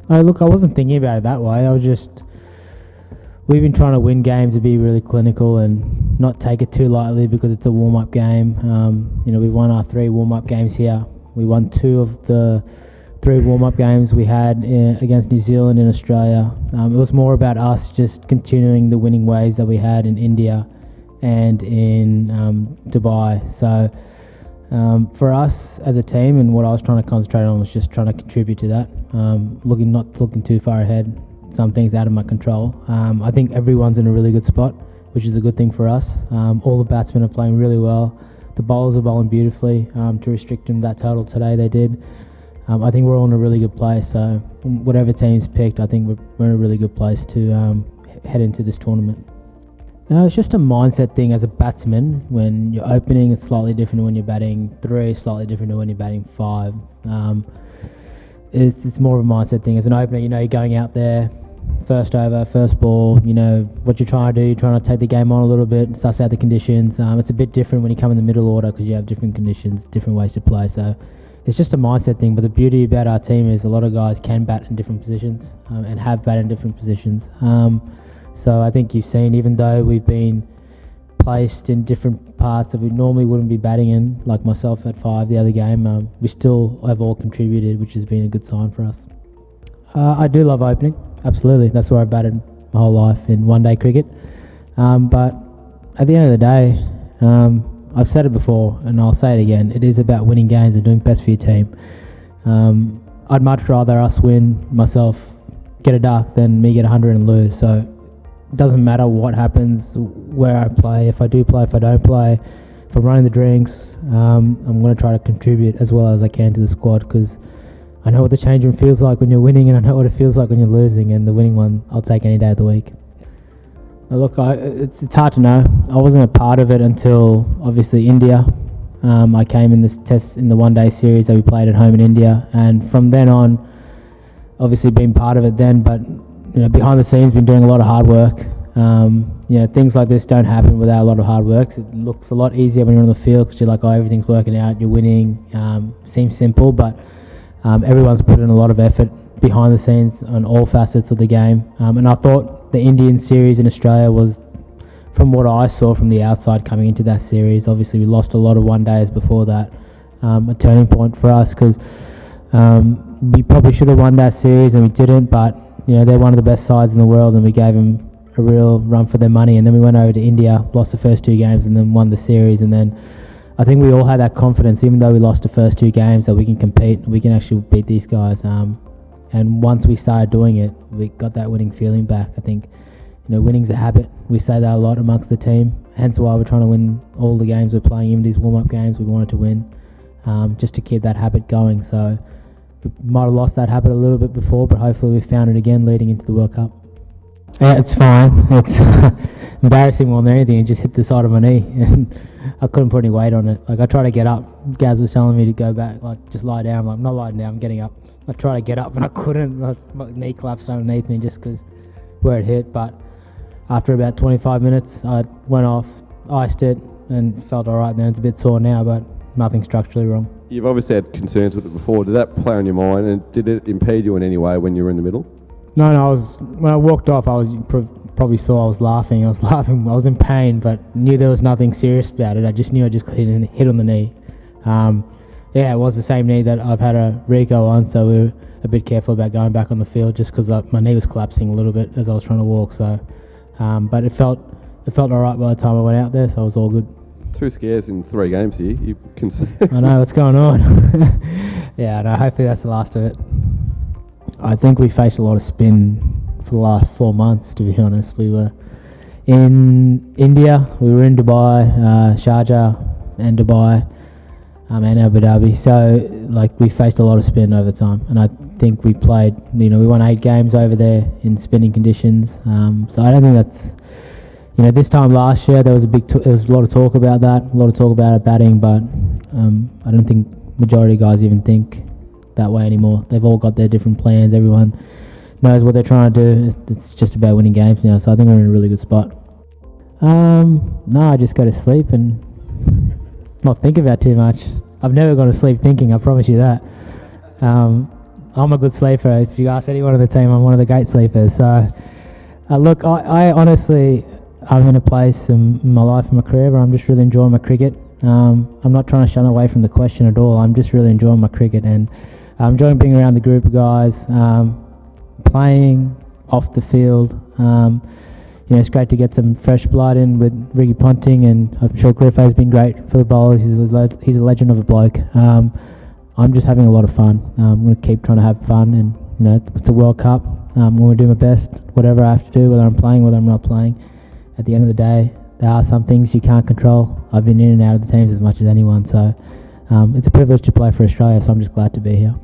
Oh, look, I wasn't thinking about it that way. We've been trying to win games and be really clinical and not take it too lightly because it's a warm-up game. We won our 3 warm-up games here. We won 2 of the 3 warm-up games we had against New Zealand and Australia. It was more about us just continuing the winning ways that we had in India and in Dubai. So for us as a team, and what I was trying to concentrate on was just trying to contribute to that. Not looking too far ahead. Some things out of my control. I think everyone's in a really good spot, which is a good thing for us. All the batsmen are playing really well. The bowlers are bowling beautifully. To restrict them that total today, they did. I think we're all in a really good place. So whatever team's picked, I think we're in a really good place to head into this tournament. No, it's just a mindset thing as a batsman. When you're opening, it's slightly different when you're batting 3, slightly different when you're batting 5. It's more of a mindset thing. As an opener, you're going out there, first over, first ball, what you're trying to do, you're trying to take the game on a little bit, suss out the conditions. It's a bit different when you come in the middle order because you have different conditions, different ways to play. So it's just a mindset thing. But the beauty about our team is a lot of guys can bat in different positions and have batted in different positions. So I think you've seen, even though we've been placed in different parts that we normally wouldn't be batting in, like myself at 5 the other game, we still have all contributed, which has been a good sign for us. I do love opening, absolutely. That's where I've batted my whole life in one-day cricket. But at the end of the day, I've said it before and I'll say it again, it is about winning games and doing best for your team. I'd much rather us win, myself, get a duck than me get 100 and lose. So it doesn't matter what happens, where I play, if I do play, if I don't play, if I'm running the drinks, I'm going to try to contribute as well as I can to the squad, because I know what the change room feels like when you're winning, and I know what it feels like when you're losing, and the winning one I'll take any day of the week. Look, it's hard to know. I wasn't a part of it until obviously India. I came in this test in the one-day series that we played at home in India, and from then on, obviously been part of it then, but behind the scenes, been doing a lot of hard work. Things like this don't happen without a lot of hard work. It looks a lot easier when you're on the field because you're like, everything's working out, you're winning. Seems simple, but everyone's put in a lot of effort behind the scenes on all facets of the game. And I thought the Indian series in Australia was, from what I saw from the outside coming into that series, obviously we lost a lot of one-days before that. A turning point for us because we probably should have won that series and we didn't, but they're one of the best sides in the world, and we gave them a real run for their money. And then we went over to India, lost the first 2 games, and then won the series. And then I think we all had that confidence, even though we lost the first 2 games, that we can compete, we can actually beat these guys. And once we started doing it, we got that winning feeling back. I think, winning's a habit. We say that a lot amongst the team, hence why we're trying to win all the games we're playing, even these warm-up games we wanted to win, just to keep that habit going. So we might have lost that habit a little bit before, but hopefully we found it again leading into the World Cup. Yeah, it's fine. It's embarrassing more than anything. It just hit the side of my knee, and I couldn't put any weight on it. Like, I tried to get up. Gaz was telling me to go back, just lie down. I'm like, I'm not lying down, I'm getting up. I tried to get up, and I couldn't. My knee collapsed underneath me just because where it hit. But after about 25 minutes, I went off, iced it, and felt all right. Then it's a bit sore now, but nothing structurally wrong. You've obviously had concerns with it before. Did that play on your mind, and did it impede you in any way when you were in the middle? No, when I walked off, probably saw I was laughing. I was in pain, but knew there was nothing serious about it. I just knew I just got hit on the knee. It was the same knee that I've had a Rico on, so we were a bit careful about going back on the field just because my knee was collapsing a little bit as I was trying to walk. So, but it felt all right by the time I went out there, so it was all good. 2 scares in 3 games here. I know what's going on. Yeah, no, hopefully that's the last of it. I think we faced a lot of spin for the last 4 months, to be honest. We were in India, we were in Dubai, Sharjah and Dubai, and Abu Dhabi. So, we faced a lot of spin over time. And I think we played, we won 8 games over there in spinning conditions. So I don't think that's, this time last year there was there was a lot of talk about that, a lot of talk about batting, but I don't think majority of guys even think that way anymore. They've all got their different plans. Everyone knows what they're trying to do. It's just about winning games now. So I think we're in a really good spot. No, I just go to sleep and not think about too much. I've never gone to sleep thinking, I promise you that. I'm a good sleeper. If you ask anyone on the team, I'm one of the great sleepers. So, look, I honestly, I'm in a place in my life and my career where I'm just really enjoying my cricket. I'm not trying to shun away from the question at all. I'm just really enjoying my cricket, and I'm enjoying being around the group of guys, playing off the field. It's great to get some fresh blood in with Ricky Ponting, and I'm sure Griffo's been great for the bowlers. He's a legend of a bloke. I'm just having a lot of fun. I'm going to keep trying to have fun, and it's a World Cup. I'm going to do my best, whatever I have to do, whether I'm playing, whether I'm not playing. At the end of the day, there are some things you can't control. I've been in and out of the teams as much as anyone, so it's a privilege to play for Australia, so I'm just glad to be here.